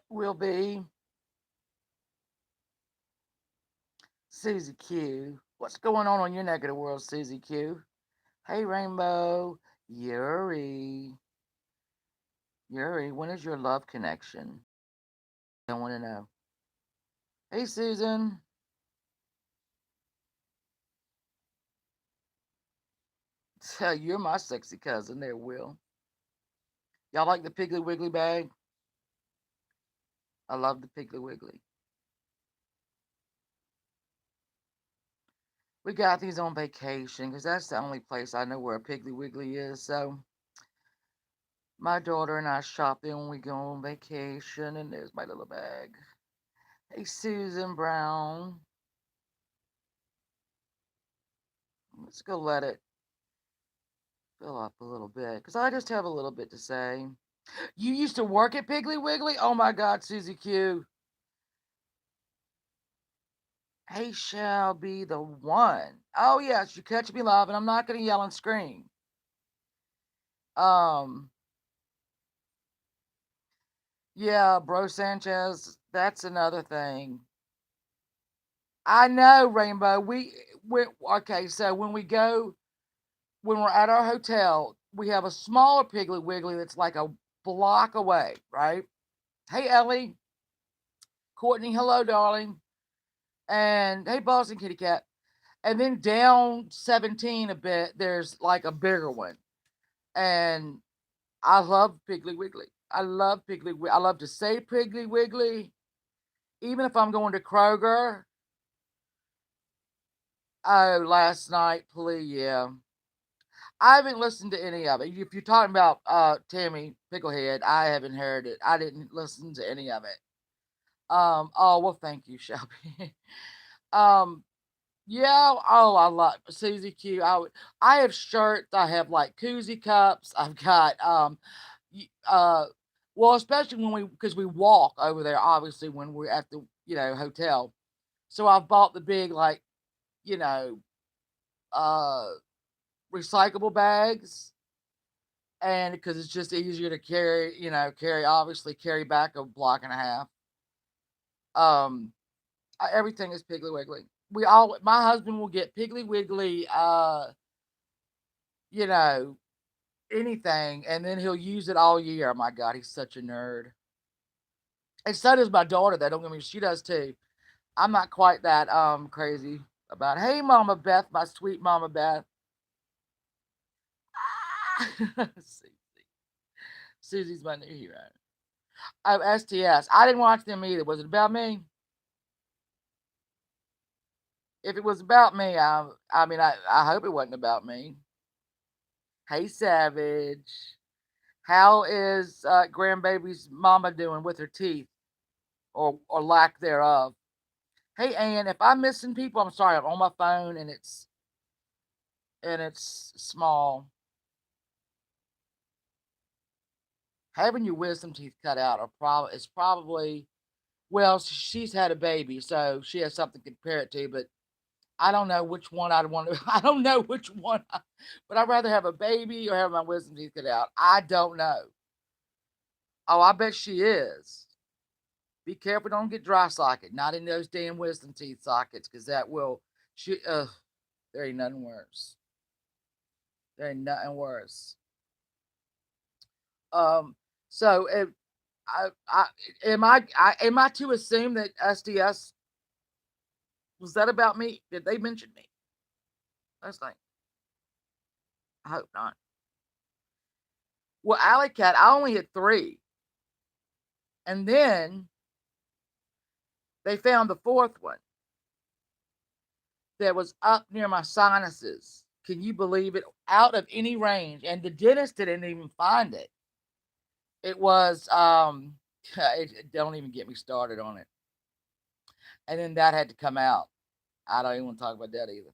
will be Susie Q. What's going on your neck of the world, Susie Q? Hey, Rainbow. Yuri. Yuri, when is your love connection? I want to know. Hey, Susan. You're my sexy cousin there, Will. Y'all like the Piggly Wiggly bag? I love the Piggly Wiggly. We got these on vacation because that's the only place I know where a Piggly Wiggly is. So my daughter and I shop there when we go on vacation, and there's my little bag. Hey, Susan Brown. Let's go let it fill up a little bit because I just have a little bit to say. You used to work at Piggly Wiggly? Oh my God, Susie Q. Hey, shall be the one. Oh yes, you catch me live, and I'm not gonna yell and scream. Um, yeah, Bro Sanchez, that's another thing. I know, Rainbow. We okay. So when we're at our hotel, we have a smaller Piggly Wiggly that's like a block away, right? Hey, Ellie, Courtney, hello, darling, and hey, Boston Kitty Cat. And then down 17 a bit, there's like a bigger one, and I love Piggly Wiggly. I love Piggly Wiggly. I love to say Piggly Wiggly, even if I'm going to Kroger. Oh, last night, please, yeah. I haven't listened to any of it. If you're talking about Tammy Picklehead, I haven't heard it. I didn't listen to any of it. Oh well, thank you, Shelby. um, yeah. Oh, I love Susie Q. I have shirts. I have like koozie cups. I've got y- uh, well, especially when because we walk over there, obviously when we're at the hotel. So I've bought the big like you know uh recyclable bags, and because it's just easier to carry, obviously carry back a block and a half. Um, everything is Piggly Wiggly. My husband will get Piggly Wiggly, you know, anything, and then he'll use it all year. Oh my God, he's such a nerd. And so does my daughter. That don't get me, she does too. I'm not quite that crazy about. Hey, Mama Beth, my sweet Mama Beth. Susie. Susie's my new hero. Oh, STS. I didn't watch them either. Was it about me? If it was about me, I hope it wasn't about me. Hey, Savage. How is grandbaby's mama doing with her teeth or lack thereof? Hey, Ann, if I'm missing people, I'm sorry. I'm on my phone and it's small. Having your wisdom teeth cut out is probably well. She's had a baby, so she has something to compare it to. But I don't know which one I'd want to. I don't know which one. But I'd rather have a baby or have my wisdom teeth cut out. I don't know. Oh, I bet she is. Be careful, don't get dry socket. Not in those damn wisdom teeth sockets, because that will. She, there ain't nothing worse. There ain't nothing worse. Um, so if I am I to assume that SDS was that about me? Did they mention me? That's like I hope not. Well, Alley Cat, I only hit three, and then they found the fourth one that was up near my sinuses. Can you believe it? Out of any range, and the dentist didn't even find it. It was don't even get me started on it. And then that had to come out. I don't even want to talk about that either.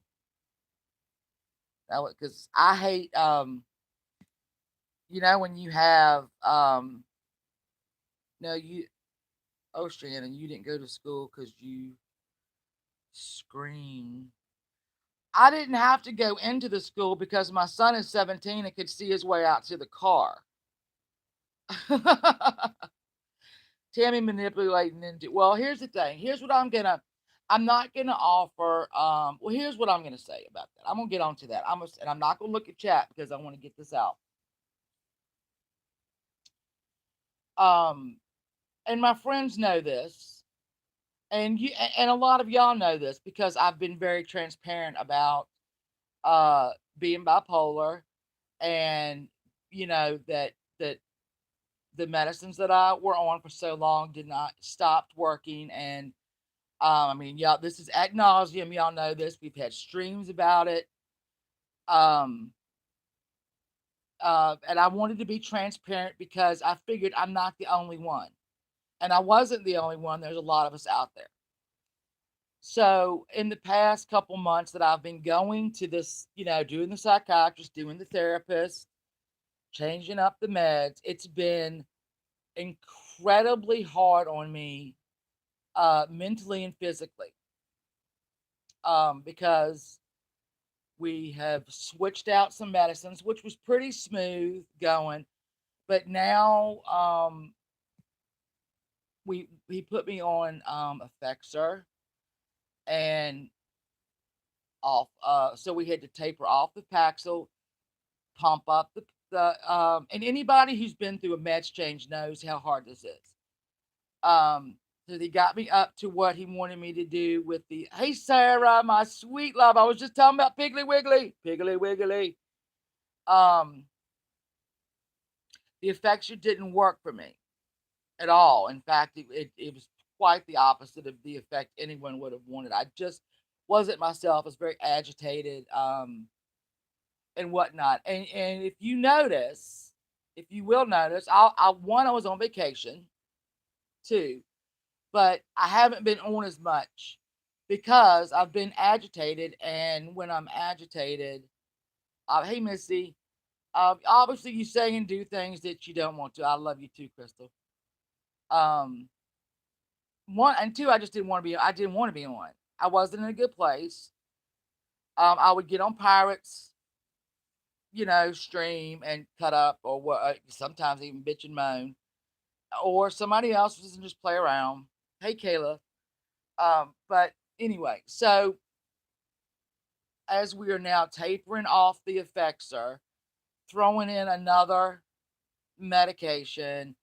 That was because I hate when you have no you Shannon, you didn't go to school because you scream. I didn't have to go into the school because my son is 17 and could see his way out to the car. Tammy manipulating into. Well, here's the thing. Here's what I'm not gonna offer. Well, here's what I'm gonna say about that. I'm gonna get onto that. And I'm not gonna look at chat because I want to get this out. Um, and my friends know this, and a lot of y'all know this because I've been very transparent about being bipolar, and that the medicines that I were on for so long did not stopped working. And I mean, y'all, this is ad nauseum. Y'all know this. We've had streams about it. Um, and I wanted to be transparent because I figured I'm not the only one. And I wasn't the only one. There's a lot of us out there. So in the past couple months that I've been going to this, doing the psychiatrist, doing the therapist, changing up the meds, it's been incredibly hard on me, mentally and physically, because we have switched out some medicines, which was pretty smooth going, but now he put me on Effexor and off. So we had to taper off the Paxil, pump up and anybody who's been through a meds change knows how hard this is. So he got me up to what he wanted me to do with the. Hey Sarah, my sweet love. I was just talking about Piggly Wiggly, Piggly Wiggly. Um, the Effexor didn't work for me at all. In fact, it was quite the opposite of the effect anyone would have wanted. I just wasn't myself. I was very agitated, and whatnot. And if you will notice, I was on vacation, too, but I haven't been on as much because I've been agitated. And when I'm agitated, hey Missy, obviously you say and do things that you don't want to. I love you too, Crystal. Um, One and two, I just didn't want to be. I didn't want to be on. I wasn't in a good place. I would get on Pirates, stream and cut up, or what? Sometimes even bitch and moan, or somebody else doesn't just play around. Hey, Kayla. But anyway, so as we are now tapering off the Effexor, throwing in another medication,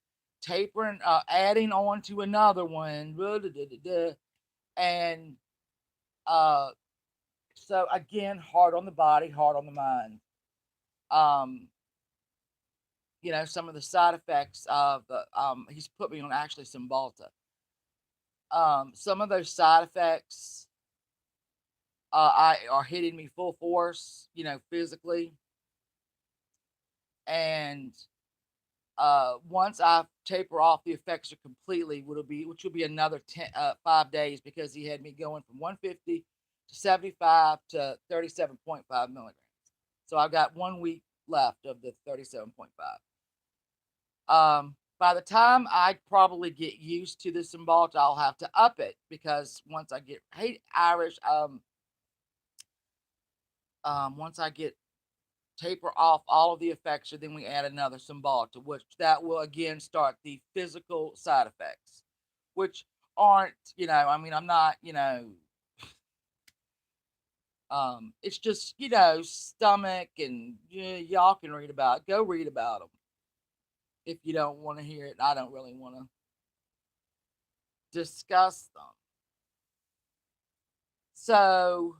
adding on to another one, and uh, so again, hard on the body, hard on the mind. Um, some of the side effects of the he's put me on actually Cymbalta. Some of those side effects I are hitting me full force, physically. And once I taper off the Effexor completely, which will be another 5 days, because he had me going from 150 to 75 to 37.5 milligrams. So I've got 1 week left of the 37.5. By the time I probably get used to this Cymbalta, I'll have to up it, because Irish, once I get taper off all of the Effexor, then we add another Cymbalta, which that will again start the physical side effects, which aren't, I mean, I'm not, it's just, stomach, and y'all can go read about them if you don't want to hear it. I don't really want to discuss them. So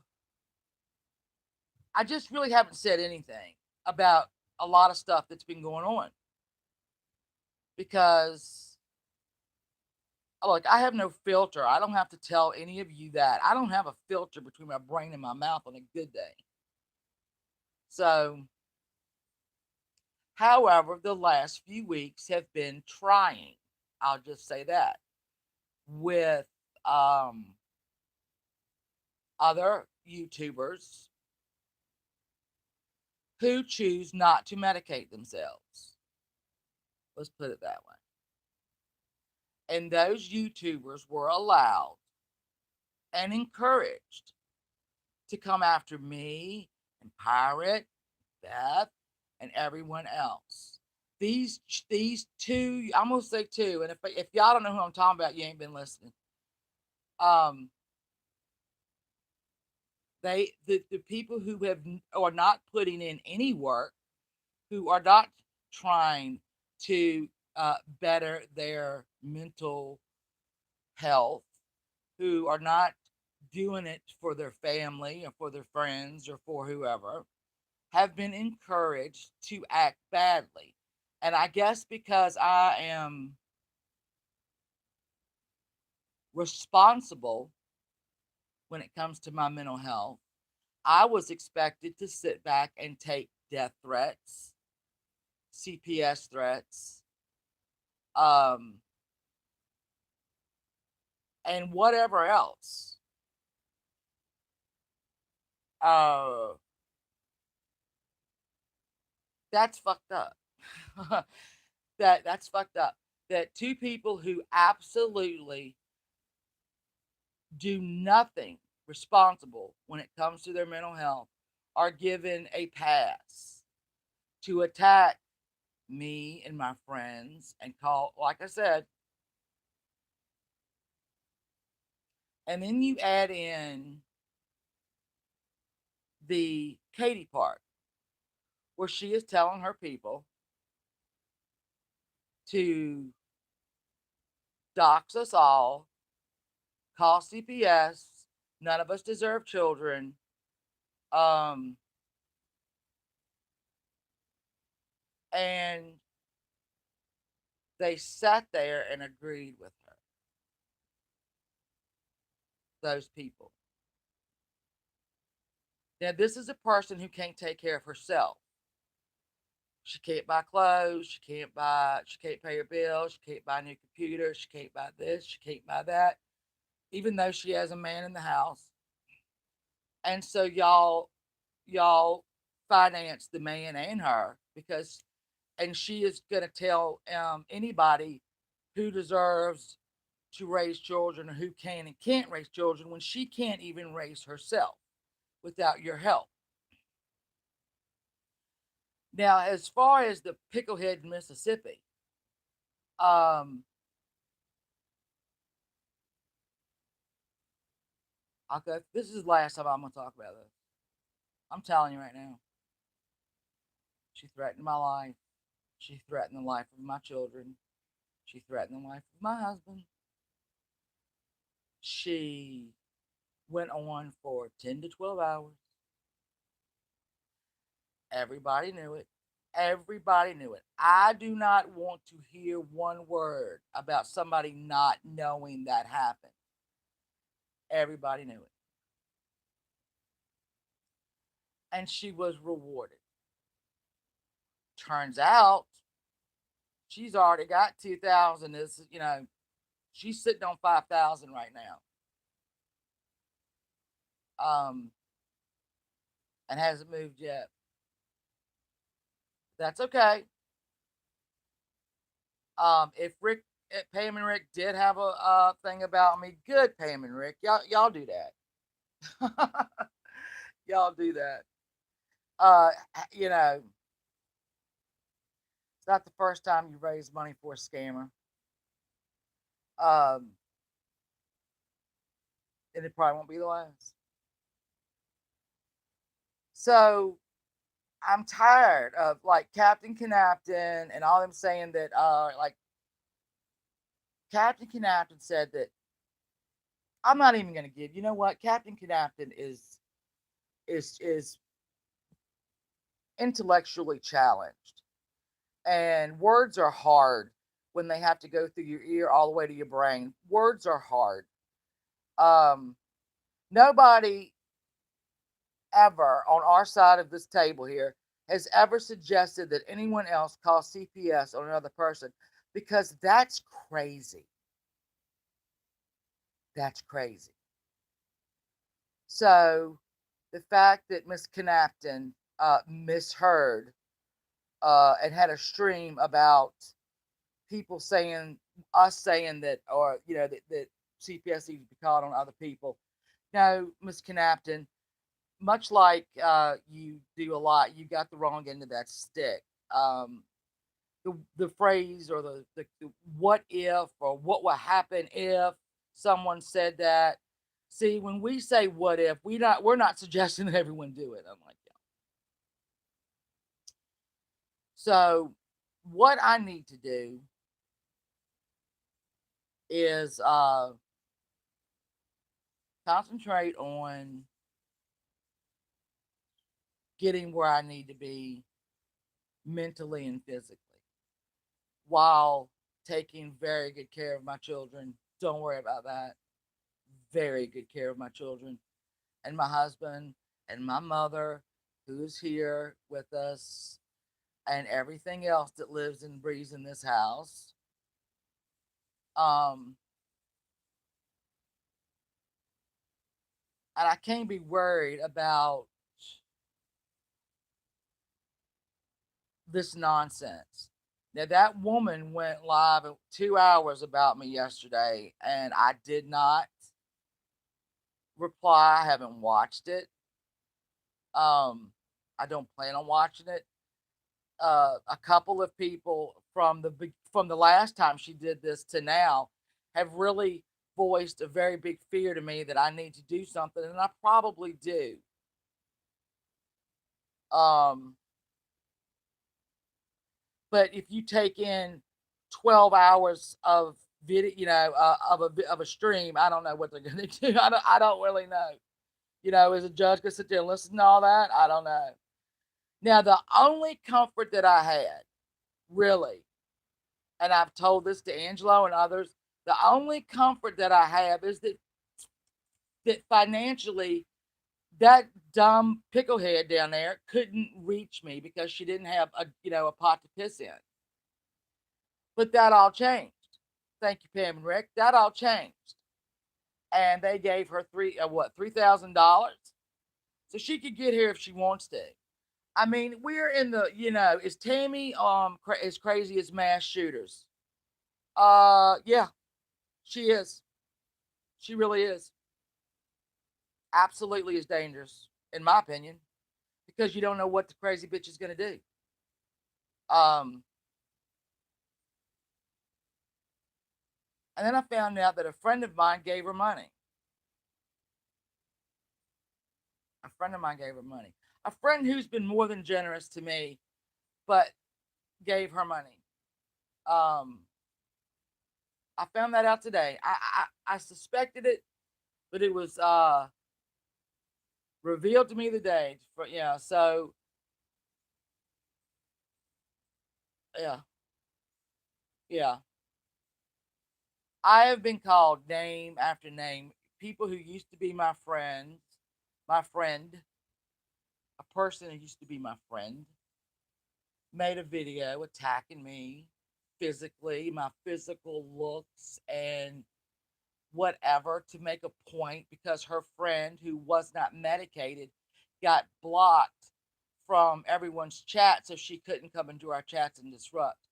I just really haven't said anything about a lot of stuff that's been going on, because look, I have no filter. I don't have to tell any of you that. I don't have a filter between my brain and my mouth on a good day. So, however, the last few weeks have been trying. I'll just say that, with other YouTubers who choose not to medicate themselves. Let's put it that way. And those YouTubers were allowed and encouraged to come after me and Pirate, Beth, and everyone else. these two, I'm gonna say two, and if y'all don't know who I'm talking about, you ain't been listening. Um, the people who are not putting in any work, who are not trying to better their mental health, who are not doing it for their family or for their friends or for whoever, have been encouraged to act badly. And I guess because I am responsible when it comes to my mental health, I was expected to sit back and take death threats, CPS threats, um, and whatever else. Uh, that's fucked up. That's fucked up. That two people who absolutely do nothing responsible when it comes to their mental health are given a pass to attack me and my friends and call, like I said, and then you add in the Katie part where she is telling her people to dox us all, call CPS, none of us deserve children. Um, and they sat there and agreed with her, those people. Now, this is a person who can't take care of herself. She can't buy clothes. She can't pay her bills. She can't buy a new computer. She can't buy this. She can't buy that, even though she has a man in the house. And so y'all finance the man and her because, and she is going to tell anybody who deserves to raise children or who can and can't raise children when she can't even raise herself without your help. Now, as far as the Picklehead, Mississippi, um, okay, this is the last time I'm gonna talk about this. I'm telling you right now, she threatened my life. She threatened the life of my children. She threatened the life of my husband. She went on for 10 to 12 hours. Everybody knew it. Everybody knew it. I do not want to hear one word about somebody not knowing that happened. Everybody knew it. And she was rewarded. Turns out she's already got 2,000. Is, she's sitting on 5,000 right now. And hasn't moved yet. That's okay. If Pam and Rick did have a thing about me, good, Pam and Rick, y'all do that. Y'all do that. Uh, you know, it's not the first time you raised money for a scammer. Um, and it probably won't be the last. So I'm tired of like Captain Canapton and all them saying that like Captain Canapton said that I'm not even gonna give, you know what? Captain Canapton is intellectually challenged. And words are hard when they have to go through your ear all the way to your brain. Words are hard. Um Nobody ever on our side of this table here has ever suggested that anyone else call CPS on another person because that's crazy. That's crazy. So the fact that Miss Canapton misheard and had a stream about people saying, us saying that, or that CPS needs to be called on other people. No, Miss Canapton, much like you do a lot, you got the wrong end of that stick. Um, the phrase or the what if or what will happen if someone said that. See, when we say what if, we're not suggesting that everyone do it. I'm like, yeah. So what I need to do is concentrate on getting where I need to be mentally and physically while taking very good care of my children. Don't worry about that. Very good care of my children and my husband and my mother, who's here with us, and everything else that lives and breathes in this house. Um, and I can't be worried about this nonsense. Now, that woman went live at 2 hours about me yesterday, and I did not reply. I haven't watched it. Um, I don't plan on watching it. A couple of people from the last time she did this to now have really voiced a very big fear to me that I need to do something, and I probably do. Um, but if you take in 12 hours of video, of a stream, I don't know what they're going to do. I don't really know. Is a judge going to sit there and listen to all that? I don't know. Now, the only comfort that I had, really, and I've told this to Angelo and others, the only comfort that I have is that financially, that dumb picklehead down there couldn't reach me because she didn't have a pot to piss in. But that all changed. Thank you, Pam and Rick. That all changed, and they gave her $3,000, so she could get here if she wants to. I mean, we're in the is Tammy as crazy as mass shooters? Yeah, she is. She really is. Absolutely is dangerous, in my opinion, because you don't know what the crazy bitch is going to do. Um, and then I found out that a friend of mine gave her money. A friend of mine gave her money. A friend who's been more than generous to me, but gave her money. Um, I found that out today. I suspected it, but it was revealed to me today. So yeah, yeah. I have been called name after name. People who used to be my friend, a person who used to be my friend, made a video attacking me physically, my physical looks, and whatever to make a point because her friend, who was not medicated, got blocked from everyone's chat so she couldn't come into our chats and disrupt.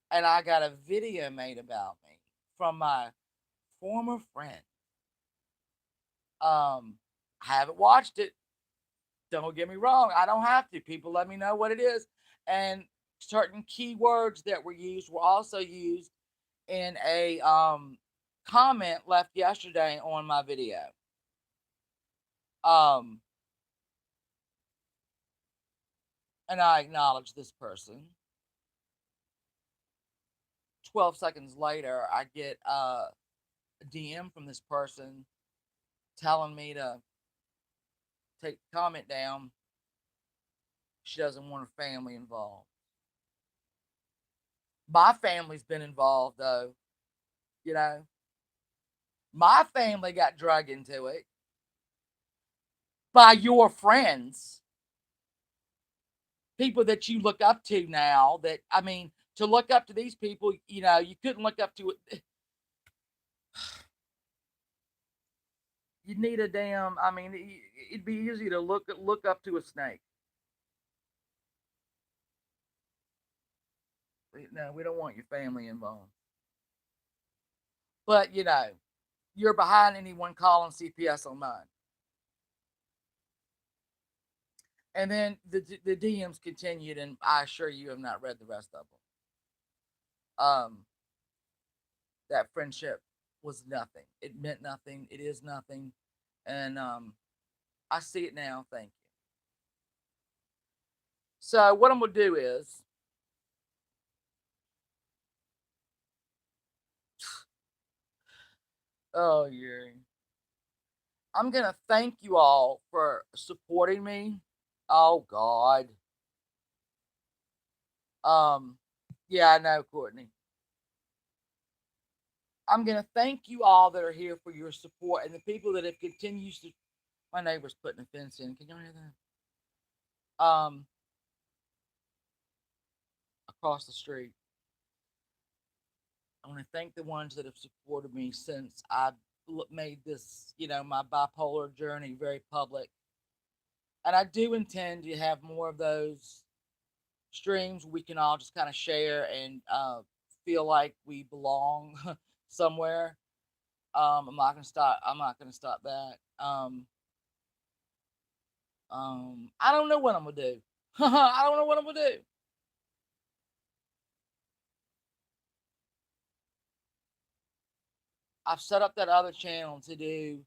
And I got a video made about me from my former friend. I haven't watched it. Don't get me wrong. I don't have to. People let me know what it is. And certain keywords that were used were also used in a comment left yesterday on my video. Um, and I acknowledge this person. 12 seconds later, I get a DM from this person telling me to take the comment down. She doesn't want her family involved. My family's been involved, though. You know, my family got drug into it by your friends, people that you look up to now. That, I mean, to look up to these people, you couldn't look up to it. You need a damn. I mean, it'd be easy to look up to a snake. No, we don't want your family involved. But you're behind anyone calling CPS on mine. And then the DMs continued, and I assure you have not read the rest of them. Um, that friendship was nothing. It meant nothing. It is nothing. And I see it now. Thank you. So what I'm gonna do is, oh yeah, I'm gonna thank you all for supporting me. Oh God. Um, yeah, I know, Courtney. I'm gonna thank you all that are here for your support and the people that have continued to. My neighbor's putting a fence in. Can y'all hear that? Across the street. I want to thank the ones that have supported me since I made this, my bipolar journey very public. And I do intend to have more of those streams we can all just kind of share and feel like we belong somewhere. I'm not gonna stop. I'm not gonna stop that. I don't know what I'm gonna do. I don't know what I'm gonna do. I've set up that other channel to do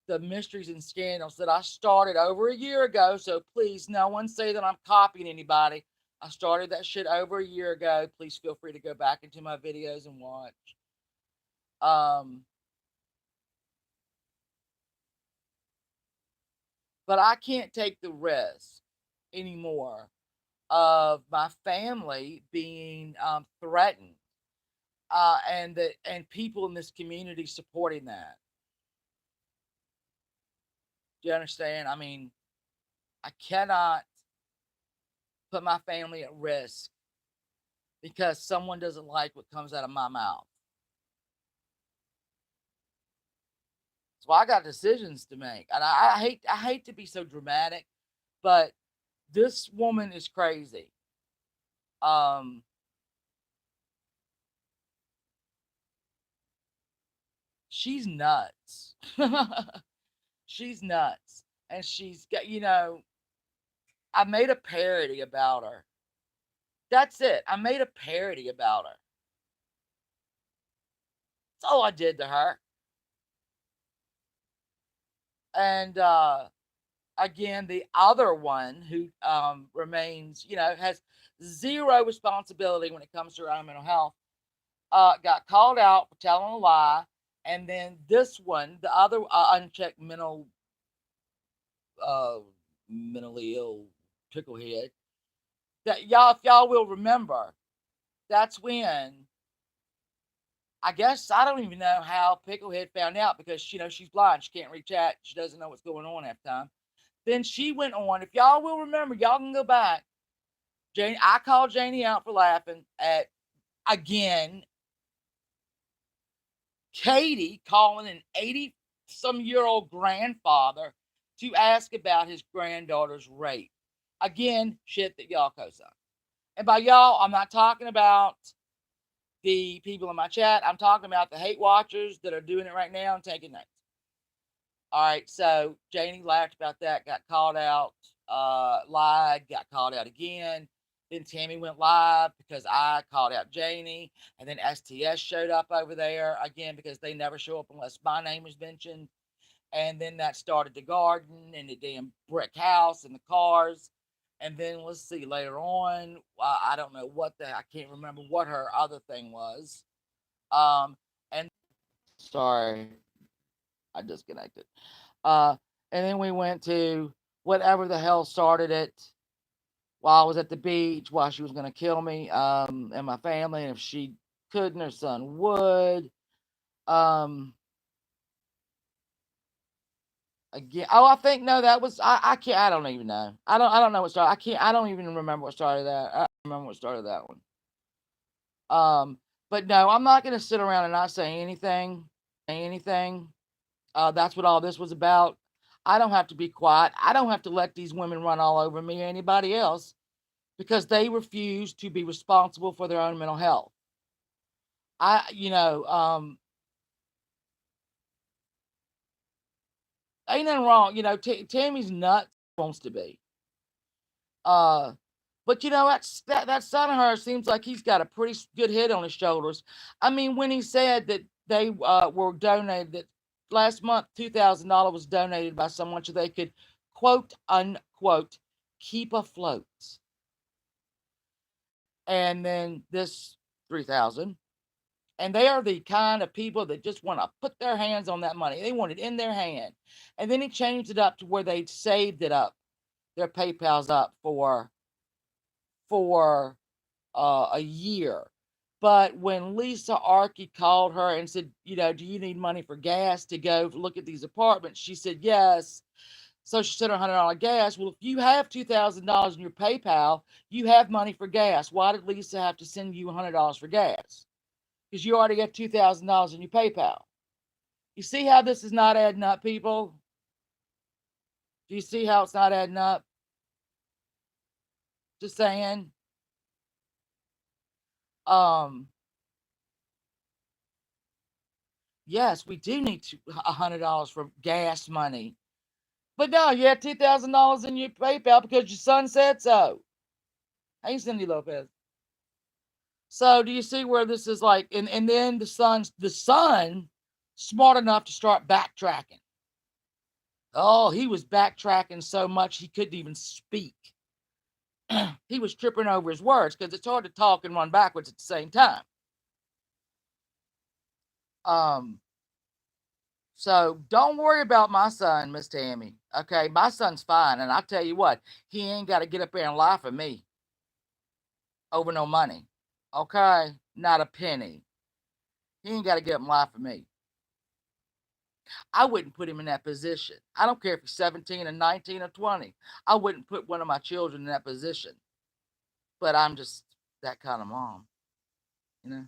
the mysteries and scandals that I started over a year ago. So please, no one say that I'm copying anybody. I started that shit over a year ago. Please feel free to go back into my videos and watch. Um, but I can't take the risk anymore of my family being threatened, and people in this community supporting that. Do you understand? I mean, I cannot put my family at risk because someone doesn't like what comes out of my mouth. So I got decisions to make, and I hate to be so dramatic, but this woman is crazy. Um, she's nuts. She's nuts, and she's got. I made a parody about her. That's it. I made a parody about her. That's all I did to her. And again, the other one who remains, has zero responsibility when it comes to her own mental health, got called out for telling a lie. And then this one, the other unchecked uh, mentally ill picklehead, that y'all, if y'all will remember, that's when I guess I don't even know how Picklehead found out because she's blind. She can't read chat. She doesn't know what's going on half the time. Then she went on. If y'all will remember, y'all can go back. Janie, I called Janie out for laughing at again. Katie calling an 80-some-year-old grandfather to ask about his granddaughter's rape. Again, shit that y'all co-sign. And by y'all, I'm not talking about the people in my chat. I'm talking about the hate watchers that are doing it right now and taking notes. All right, so Janie laughed about that, got called out, lied, got called out again. Then Tammy went live because I called out Janie, and then STS showed up over there again because they never show up unless my name is mentioned. And then that started the garden and the damn brick house and the cars. And then let's see later on, I don't know I can't remember what her other thing was. And sorry, I disconnected. Uh, and then we went to whatever the hell started it while I was at the beach, while she was going to kill me and my family. And if she couldn't, her son would. Um, again, oh, I think no, that was I can't. I don't even know. I don't know what started. I can't. I don't even remember what started that. I don't remember what started that one. Um, but no, I'm not going to sit around and not say anything. Anything. That's what all this was about. I don't have to be quiet. I don't have to let these women run all over me or anybody else because they refuse to be responsible for their own mental health. Ain't nothing wrong. Tammy's nuts wants to be. Uh, But you know, that son of hers seems like he's got a pretty good head on his shoulders. I mean, when he said that they were donated, that last month $2,000 was donated by someone so they could, quote unquote, keep afloat. And then this 3,000. And they are the kind of people that just want to put their hands on that money. They want it in their hand. And then he changed it up to where they saved it up, their PayPal's up for a year. But when Lisa Archie called her and said, do you need money for gas to go look at these apartments? She said, yes. So she sent her $100 gas. Well, if you have $2,000 in your PayPal, you have money for gas. Why did Lisa have to send you $100 for gas? Because you already got $2,000 in your PayPal. You see how this is not adding up, people? Do you see how it's not adding up? Just saying. Um, yes, we do need $100 for gas money. But no, you had $2,000 in your PayPal because your son said so. Hey, Cindy Lopez. So do you see where this is like? And then the son, smart enough to start backtracking. Oh, he was backtracking so much he couldn't even speak. He was tripping over his words because it's hard to talk and run backwards at the same time. Um, so don't worry about my son, Miss Tammy. Okay, my son's fine, and I tell you what, he ain't got to get up there and lie for me over no money. Okay, not a penny. He ain't got to get up and lie for me. I wouldn't put him in that position. I don't care if he's 17 or 19 or 20. I wouldn't put one of my children in that position. But I'm just that kind of mom, you know.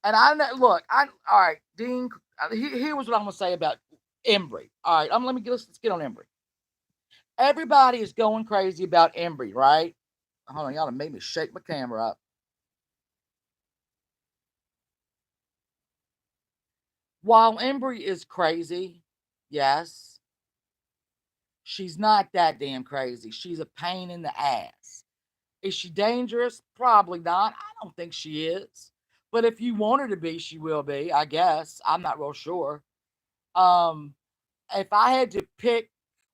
And I know, look, all right, Dean. Here was what I'm gonna say about Embry. All right, let's get on Embry. Everybody is going crazy about Embry, right? Hold on, y'all done made me shake my camera up. While Embry is crazy, yes, she's not that damn crazy. She's a pain in the ass. Is she dangerous? Probably not. I don't think she is. But if you want her to be, she will be, I guess. I'm not real sure. Um, if I had to pick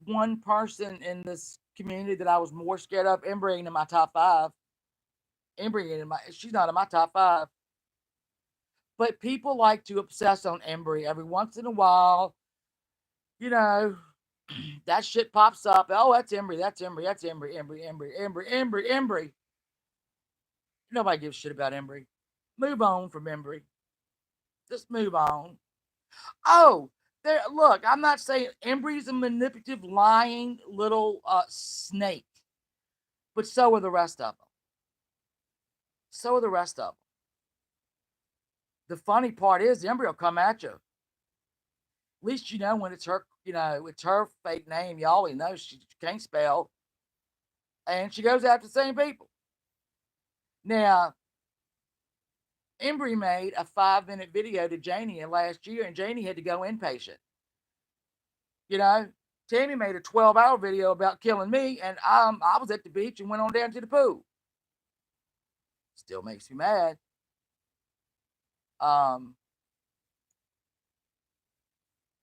one person in this community that I was more scared of, Embry ain't in my top five. She's not in my top five. But people like to obsess on Embry every once in a while. You know, that shit pops up. Oh, that's Embry. That's Embry. That's Embry. Embry. Nobody gives a shit about Embry. Move on from Embry. Just move on. Oh, there. Look, I'm not saying Embry's a manipulative, lying little snake, but so are the rest of them. So are the rest of them. The funny part is the Embry will come at you. At least you know when it's her. It's her fake name. You always know she can't spell, and she goes after the same people. Now, Embry made a 5-minute video to Janie last year, and Janie had to go inpatient. You know, Tammy made a 12-hour video about killing me, and I was at the beach and went on down to the pool. Still makes me mad.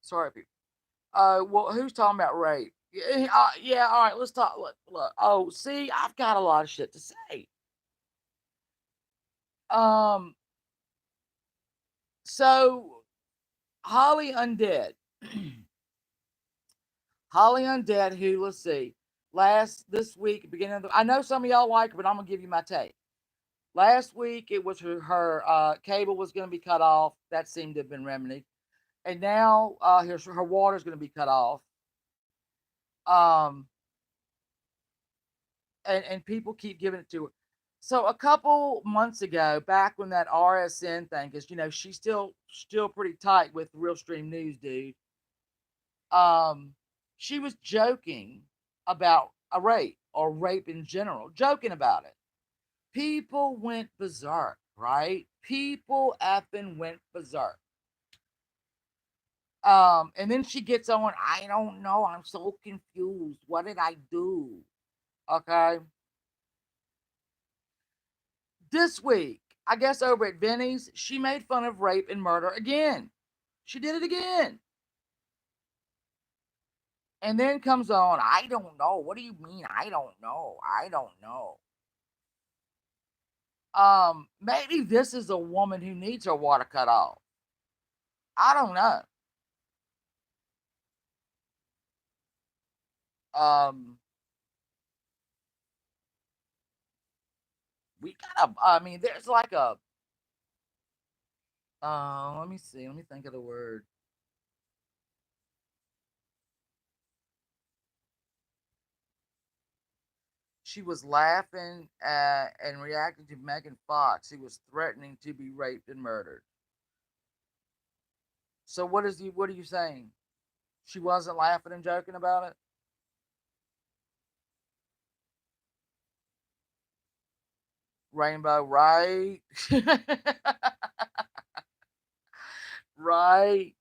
Sorry, people. Well, who's talking about rape? Yeah, all right, let's talk. Look. Oh, see, I've got a lot of shit to say. Um, so Holly Undead. Holly Undead, who, let's see, this week, beginning of I know some of y'all like her, but I'm gonna give you my take. Last week, it was her cable was going to be cut off. That seemed to have been remedied. And now her water is going to be cut off. Um, and people keep giving it to her. So a couple months ago, back when that RSN thing, because she's still pretty tight with Real Stream News, dude. She was joking about a rape or rape in general, joking about it. People went berserk, right? People effing went berserk. And then she gets on, I don't know, I'm so confused. What did I do? Okay. This week, I guess over at Vinny's, she made fun of rape and murder again. She did it again. And then comes on, I don't know. What do you mean? I don't know. I don't know. Maybe this is a woman who needs her water cut off. I don't know. Um, we gotta. I mean, there's like a. Let me see. Let me think of the word. She was laughing and reacting to Megan Fox, who was threatening to be raped and murdered. So what are you saying? She wasn't laughing and joking about it? Rainbow, right? Right.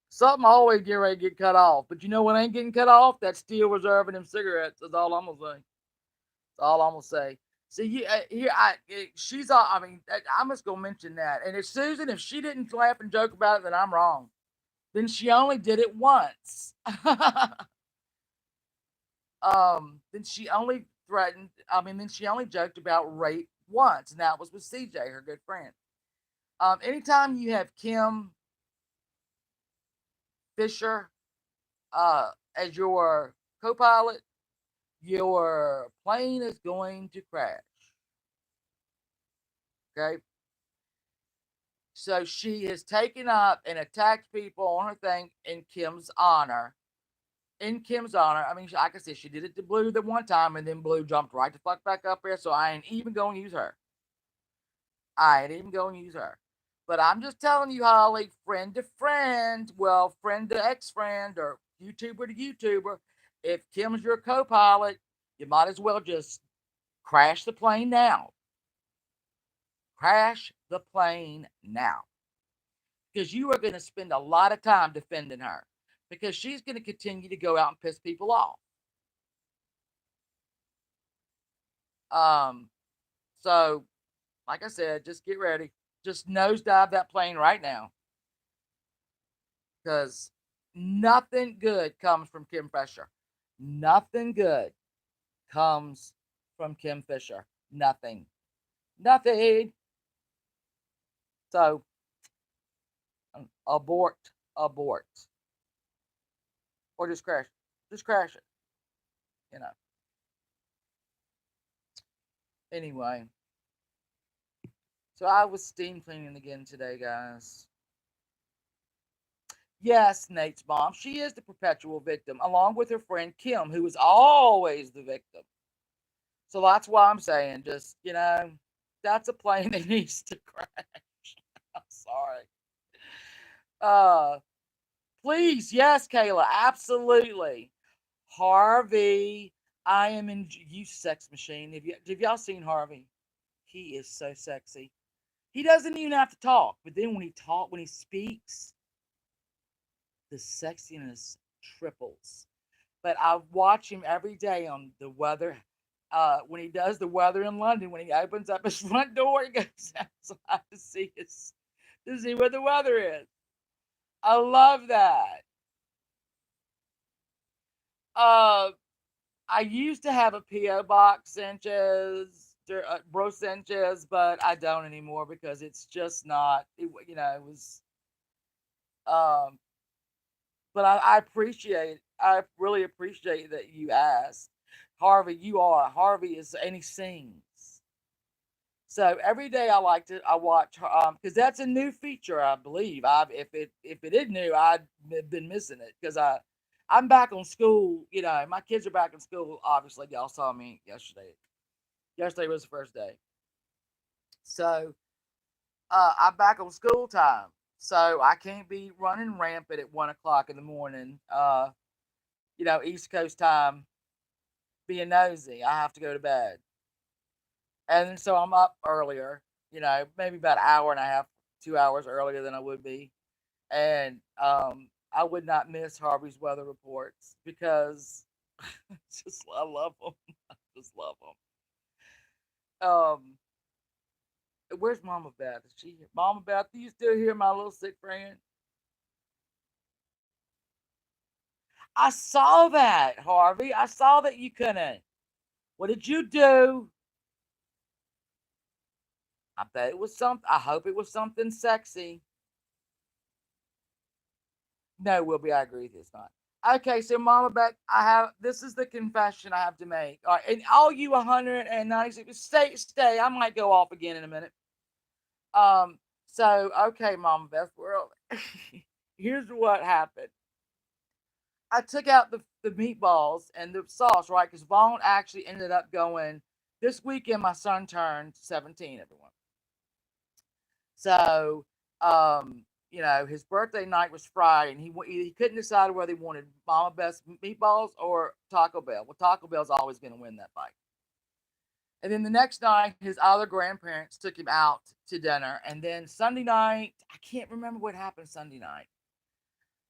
Something always get ready to get cut off. But you know what ain't getting cut off? That steel reserve and them cigarettes. That's all I'm gonna say. That's all I'm gonna say. See, here, she's all. I mean, I'm just gonna mention that. And if Susan, if she didn't laugh and joke about it, then I'm wrong. Then she only did it once. Then she only threatened. I mean, then she only joked about rape once, and that was with CJ, her good friend. Anytime you have Kim Fisher as your co-pilot, your plane is going to crash. Okay. So she has taken up and attacked people on her thing in Kim's honor. In Kim's honor, I mean, like I said, she did it to Blue the one time, and then Blue jumped right the fuck back up there. So I ain't even going to use her. I ain't even going to use her. But I'm just telling you, Holly, friend to friend, well, friend to ex friend, or YouTuber to YouTuber, if Kim's your co pilot, you might as well just crash the plane now. Crash the plane now. Because you are going to spend a lot of time defending her. Because she's going to continue to go out and piss people off. Um, so, like I said, just get ready. Just nosedive that plane right now. Because nothing good comes from Kim Fisher. Nothing good comes from Kim Fisher. Nothing. Nothing. So, abort, abort. Or just crash. Just crash it. You know. Anyway. So I was steam cleaning again today, guys. Yes, Nate's mom. She is the perpetual victim, along with her friend Kim, who is always the victim. So that's why I'm saying, just, that's a plane that needs to crash. I'm sorry. Uh, please, yes, Kayla, absolutely. Harvey, I am in you sex machine. Have y'all seen Harvey? He is so sexy. He doesn't even have to talk, but then when he speaks, the sexiness triples. But I watch him every day on the weather. When he does the weather in London, when he opens up his front door, he goes outside to see what the weather is. I love that. Uh, I used to have a PO box, Sanchez, Bro Sanchez, but I don't anymore because it's just not. It was. Um, but I appreciate. I really appreciate that you asked. Harvey is, and he sings. So every day I watch because that's a new feature, I believe. If it is new, I've been missing it because I'm back on school. My kids are back in school. Obviously, y'all saw me yesterday. Yesterday was the first day, so I'm back on school time. So I can't be running rampant at 1 o'clock in the morning. East Coast time, being nosy. I have to go to bed. And so I'm up earlier, maybe about an hour and a half, 2 hours earlier than I would be. And I would not miss Harvey's weather reports because I love them. I just love them. Where's Mama Beth? Is she here? Mama Beth, do you still hear my little sick friend? I saw that, Harvey. I saw that you couldn't. What did you do? I bet it was something. I hope it was something sexy. No, Wilby, I agree with you. It's not. Okay, so Mama Beth, I have this is the confession I have to make. All right, and all you 196, stay. I might go off again in a minute. So okay, Mama Beth, here's what happened. I took out the meatballs and the sauce, right? Because Vaughn actually ended up going this weekend. My son turned 17. Everyone, so his birthday night was Friday, and he couldn't decide whether he wanted Mama Beth's meatballs or Taco Bell. Well, Taco Bell's always going to win that fight. And then the next night, his other grandparents took him out to dinner, and then Sunday night, I can't remember what happened Sunday night.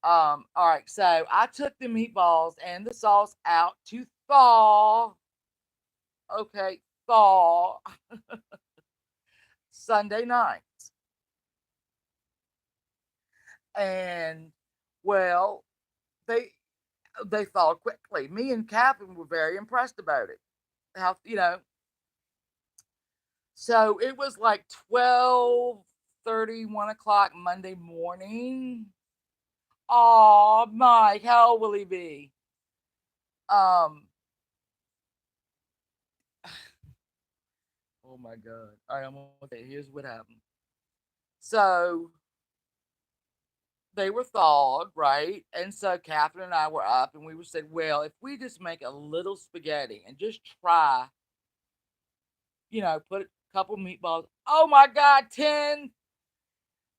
All right, so I took the meatballs and the sauce out to thaw. Okay, thaw. Sunday night. And well, they they thawed quickly. Me and Catherine were very impressed about it. How. So it was like 12:30, 1 o'clock Monday morning. Oh, Mike, how old will he be? Um, oh my God. All right, I'm okay. Here's what happened. So they were thawed, right? And so Catherine and I were up and we were said, well, if we just make a little spaghetti and just try, put a couple meatballs. Oh my God, 10.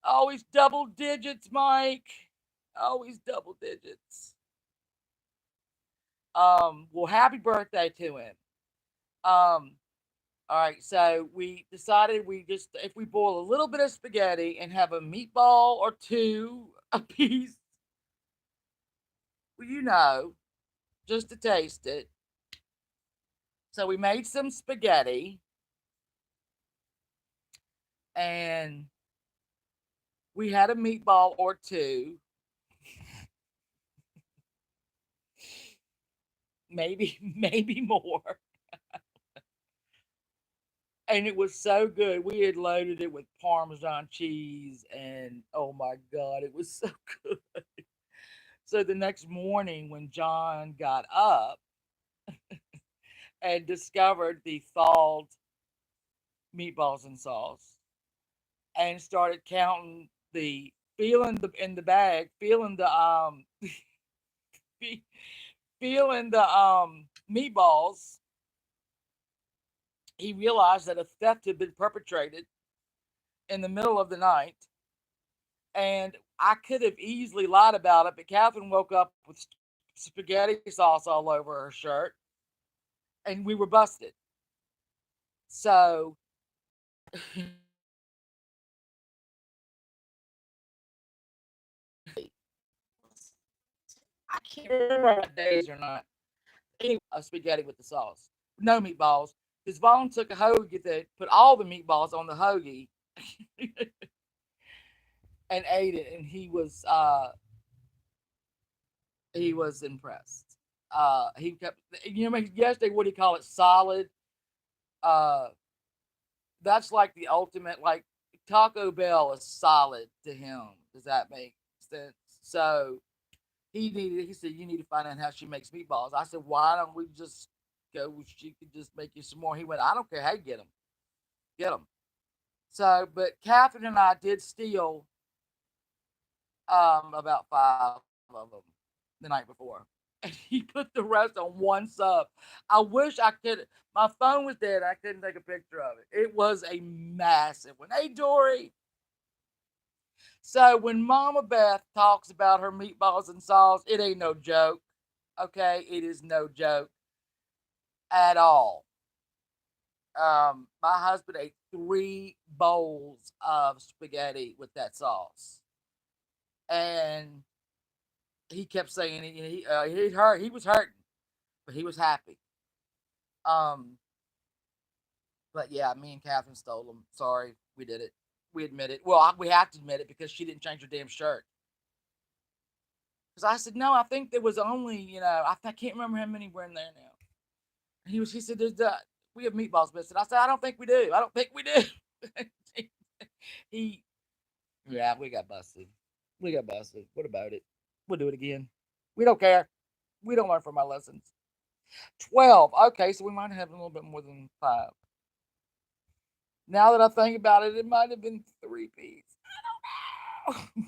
Always double digits, Mike. Always double digits. Well, happy birthday to him. Um, all right, so we decided we just if we boil a little bit of spaghetti and have a meatball or two a piece, well, just to taste it. So we made some spaghetti and we had a meatball or two, maybe more. And it was so good. We had loaded it with Parmesan cheese, and oh my God, it was so good. So the next morning, when John got up and discovered the thawed meatballs and sauce, and started counting feeling the in the bag, feeling the meatballs, he realized that a theft had been perpetrated in the middle of the night. And I could have easily lied about it, but Catherine woke up with spaghetti sauce all over her shirt, and we were busted. So I can't remember what days or not. Anyway, a spaghetti with the sauce, no meatballs. Because Vaughn took a hoagie that put all the meatballs on the hoagie and ate it, and he was impressed. He kept, yesterday, what do you call it? Solid. Uh, that's like the ultimate, like Taco Bell is solid to him. Does that make sense? So he said, you need to find out how she makes meatballs. I said, why don't we just go? She could just make you some more. He went, I don't care how you get them. So, but Catherine and I did steal about 5 of them the night before. And he put the rest on one sub. I wish I could. My phone was dead. I couldn't take a picture of it. It was a massive one. Hey, Dory. So when Mama Beth talks about her meatballs and sauce, it ain't no joke. Okay, it is no joke at all. My husband ate 3 bowls of spaghetti with that sauce, and he kept saying he was hurting, but he was happy. Um, But yeah, me and Catherine stole them. Sorry, we did it. We admit it. Well, we have to admit it because she didn't change her damn shirt. Because I said, no, I think there was only, I can't remember how many were in there now. And he said, we have meatballs missing. I said, I don't think we do. I don't think we do. he, yeah, we got busted. We got busted. What about it? We'll do it again. We don't care. We don't learn from our lessons. 12. Okay, so we might have a little bit more than 5. Now that I think about it, it might have been 3 piece. I don't know.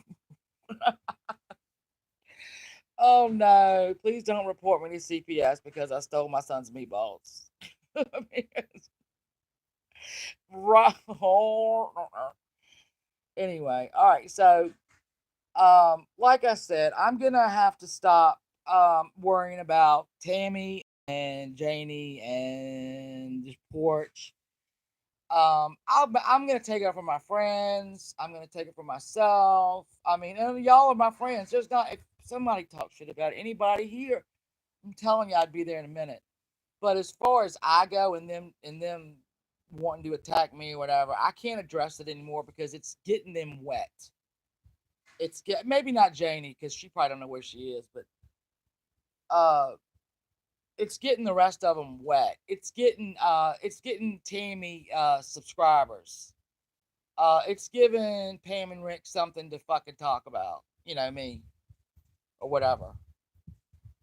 Oh no! Please don't report me to CPS because I stole my son's meatballs. Right. Anyway, all right. So, like I said, I'm gonna have to stop worrying about Tammy and Janie and the porch. I'm gonna take it from my friends. I'm gonna take it from myself. I mean, and y'all are my friends. There's not if somebody talks shit about anybody here, I'm telling you, I'd be there in a minute. But as far as I go, and them wanting to attack me or whatever, I can't address it anymore because it's getting them wet. Maybe not Janie because she probably don't know where she is, but uh, it's getting the rest of them wet. It's getting Tammy subscribers. It's giving Pam and Rick something to fucking talk about. You know me or whatever.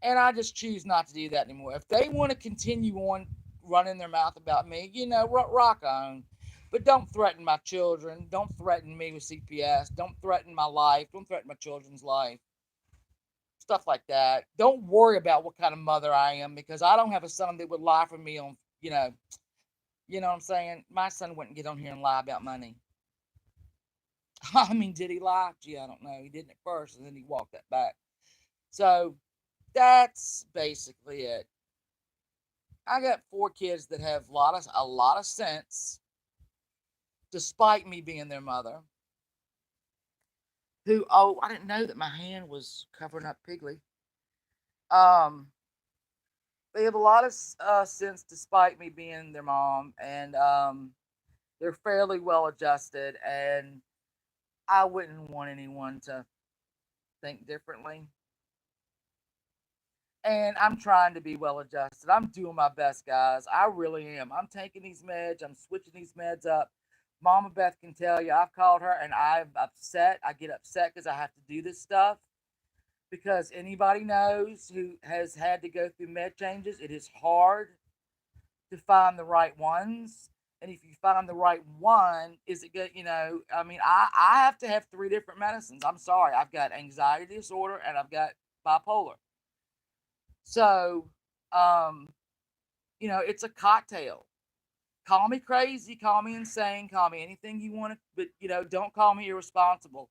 And I just choose not to do that anymore. If they want to continue on running their mouth about me, rock on. But don't threaten my children. Don't threaten me with CPS. Don't threaten my life. Don't threaten my children's life. Stuff like that. Don't worry about what kind of mother I am because I don't have a son that would lie for me on, what I'm saying? My son wouldn't get on here and lie about money. I mean, did he lie? Gee, I don't know. He didn't at first, and then he walked that back. So that's basically it. I got 4 kids that have a lot of sense, despite me being their mother. I didn't know that my hand was covering up Piggly. Um, they have a lot of sense, despite me being their mom, and they're fairly well adjusted. And I wouldn't want anyone to think differently. And I'm trying to be well adjusted. I'm doing my best, guys. I really am. I'm taking these meds. I'm switching these meds up. Mama Beth can tell you, I've called her and I'm upset. I get upset because I have to do this stuff. Because anybody knows who has had to go through med changes, it is hard to find the right ones. And if you find the right one, is it good? I mean, I have to have 3 different medicines. I'm sorry. I've got anxiety disorder and I've got bipolar. So, um, it's a cocktail. Call me crazy, call me insane, call me anything you want to, but don't call me irresponsible.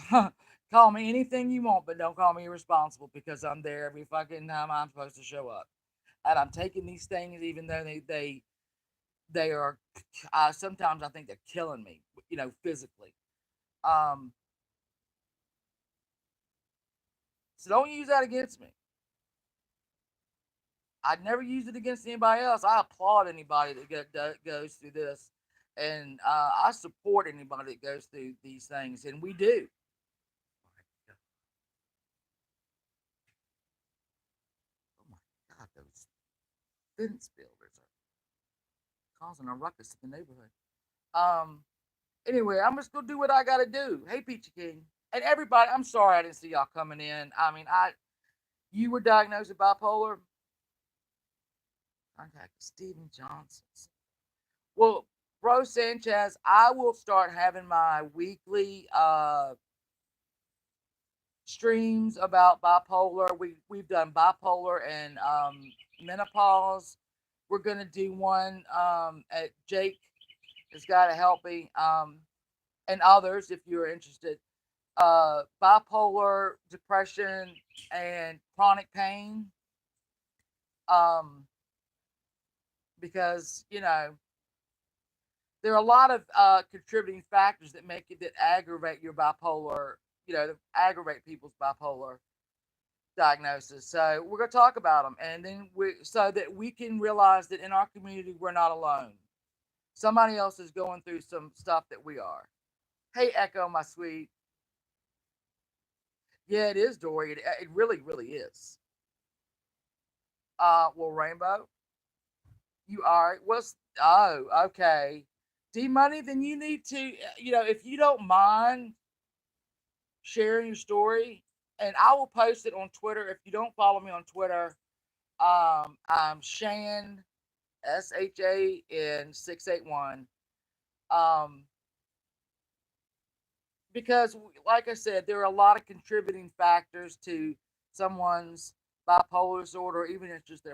Call me anything you want, but don't call me irresponsible because I'm there every fucking time I'm supposed to show up. And I'm taking these things even though they are. Sometimes I think they're killing me, physically. Um, so don't use that against me. I'd never use it against anybody else. I applaud anybody that goes through this, and I support anybody that goes through these things, and we do. Oh my God, those fence builders are causing a ruckus in the neighborhood. Um. Anyway, I'm just gonna do what I gotta do. Hey, Peachy King, and everybody. I'm sorry I didn't see y'all coming in. I mean, you were diagnosed with bipolar. Contact Stephen Johnson. Well, Bro Sanchez, I will start having my weekly streams about bipolar. We've done bipolar and menopause. We're gonna do one at Jake has got to help me and others if you're interested. Bipolar, depression, and chronic pain. Um, because there are a lot of contributing factors that make it that aggravate your bipolar. That aggravate people's bipolar diagnosis. So we're going to talk about them, and then so that we can realize that in our community we're not alone. Somebody else is going through some stuff that we are. Hey, Echo, my sweet. Yeah, it is, Dory. It really, really is. Well, Rainbow, you are. What's oh, okay. D Money, then you need to, if you don't mind sharing your story, and I will post it on Twitter. If you don't follow me on Twitter, I'm Shan SHAN 681. Um, because, like I said, there are a lot of contributing factors to someone's bipolar disorder, or even if it's just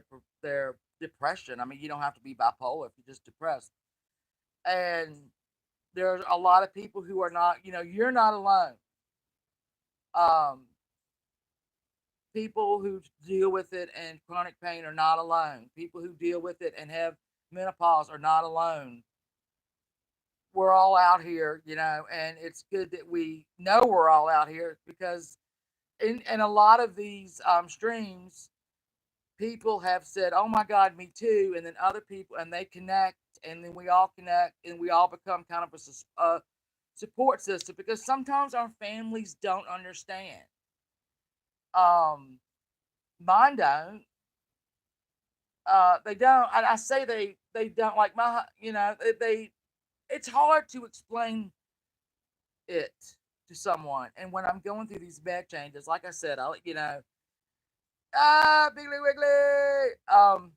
their depression. I mean, you don't have to be bipolar if you're just depressed. And there's a lot of people who are not. You're not alone. Um, People who deal with it and chronic pain are not alone. People who deal with it and have menopause are not alone. We're all out here, and it's good that we know we're all out here because in a lot of these streams, people have said, "Oh my God, me too," and then other people, and they connect, and then we all connect, and we all become kind of a support system because sometimes our families don't understand. Um, Mine don't. They don't. I say they don't like my. It's hard to explain it to someone. And when I'm going through these bed changes, like I said, Biggly Wiggly.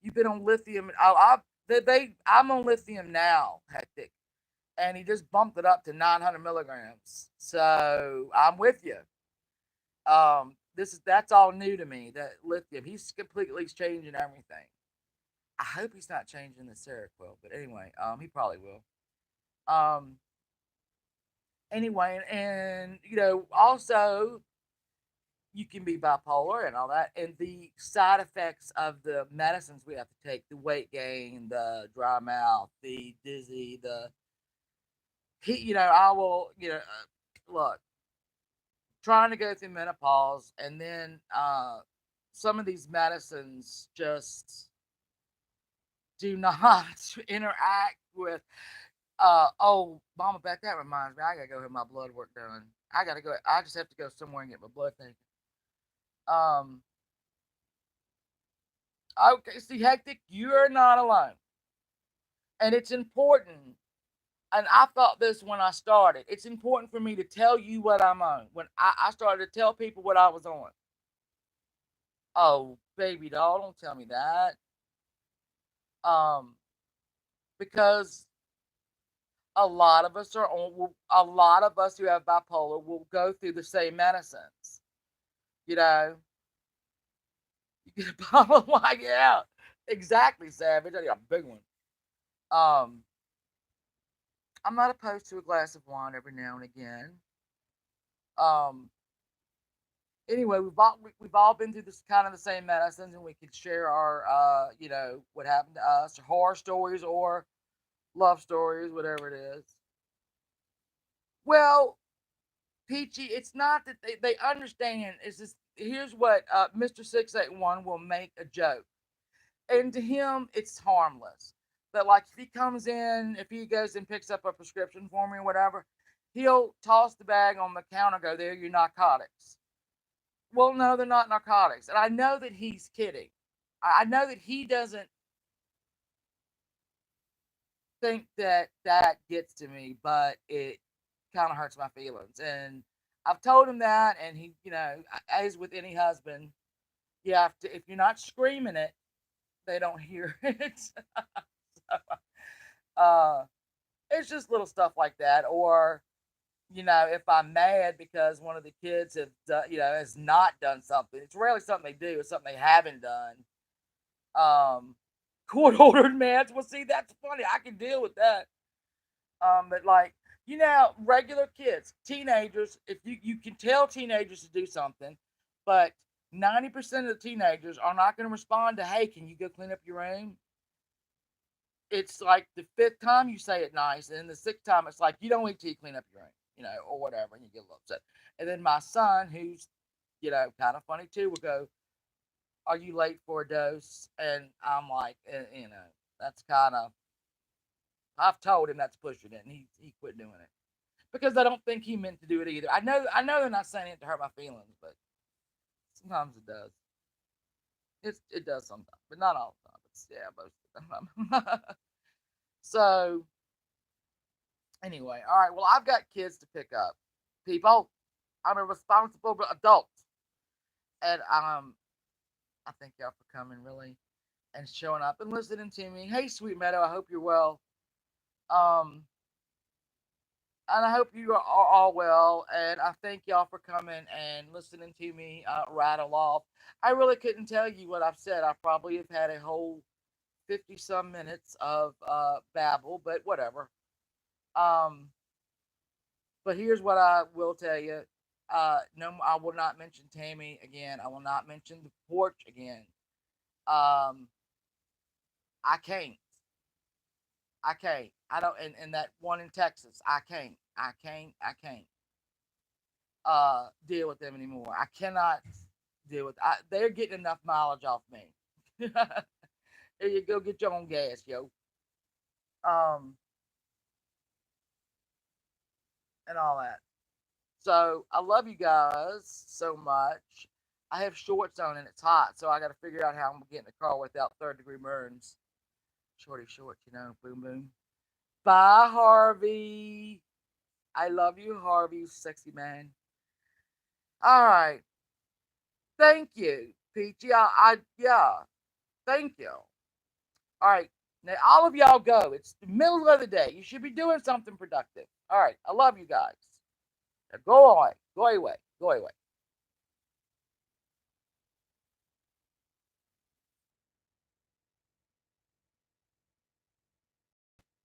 You've been on lithium. I'm on lithium now, hectic, and he just bumped it up to 900 milligrams. So I'm with you. That's all new to me. That lithium, he's completely changing everything. I hope he's not changing the Seroquel, but anyway, he probably will. Um, anyway, and also you can be bipolar and all that, and the side effects of the medicines we have to take, the weight gain, the dry mouth, the dizzy, I will, look, trying to go through menopause, and then some of these medicines just do not interact with. Oh, Mama Beth, that reminds me, I gotta go have my blood work done. I gotta go. I just have to go somewhere and get my blood taken. Um, okay, see, hectic, you're not alone, and it's important. And I thought this when I started. It's important for me to tell you what I'm on. When I started to tell people what I was on. Oh, baby doll, don't tell me that. Um, because a lot of us who have bipolar will go through the same medicines. You know, you get a bottle of wine, yeah, exactly, Savage. I got a big one. Um, I'm not opposed to a glass of wine every now and again. Um, anyway, we've all been through this kind of the same medicines, and we could share our what happened to us, horror stories or love stories, whatever it is. Well, Peachy, it's not that they understand. It's just here's what Mr. 681 will make a joke, and to him it's harmless. But like if he comes in, if he goes and picks up a prescription for me or whatever, he'll toss the bag on the counter, go, there, your narcotics. Well, no, they're not narcotics. And I know that he's kidding. I know that he doesn't think that that gets to me, but it kind of hurts my feelings. And I've told him that, and he, as with any husband, you have to, if you're not screaming it, they don't hear it. So, uh, it's just little stuff like that. Or, if I'm mad because one of the kids have done, has not done something, it's rarely something they do, it's something they haven't done. Court ordered meds. Well, see, that's funny. I can deal with that. But like, regular kids, teenagers, if you can tell teenagers to do something, but 90% of the teenagers are not going to respond to, hey, can you go clean up your room? It's like the fifth time you say it nice, and then the sixth time it's like, you don't need to clean up your room, or whatever, and you get a little upset. And then my son, who's, kind of funny too, will go, are you late for a dose? And I'm like, That's kind of, I've told him that's pushing it, and he quit doing it because I don't think he meant to do it either. I know they're not saying it to hurt my feelings, but sometimes it does. It does sometimes, but not all the time. It's, yeah, most of the time. So anyway, all right. Well, I've got kids to pick up. People, I'm a responsible adult, and I thank y'all for coming really and showing up and listening to me. Hey, Sweet Meadow, I hope you're well. Um, and I hope you are all well. And I thank y'all for coming and listening to me rattle off. I really couldn't tell you what I've said. I probably have had a whole 50 some minutes of babble, but whatever. Um, but here's what I will tell you. No, I will not mention Tammy again. I will not mention the porch again. Um, I can't. I can't. I don't. And that one in Texas, I can't. I can't. I can't deal with them anymore. I cannot deal with. They're getting enough mileage off me. There you go. Get your own gas, yo. Um, and all that. So I love you guys so much. I have shorts on and it's hot, so I got to figure out how I'm gonna get in the car without third-degree burns. Shorty shorts, boom boom. Bye, Harvey. I love you, Harvey, you sexy man. All right. Thank you, Peachy. Yeah. Thank you. All right. Now all of y'all go. It's the middle of the day. You should be doing something productive. All right. I love you guys. Now go away. Go away. Go away.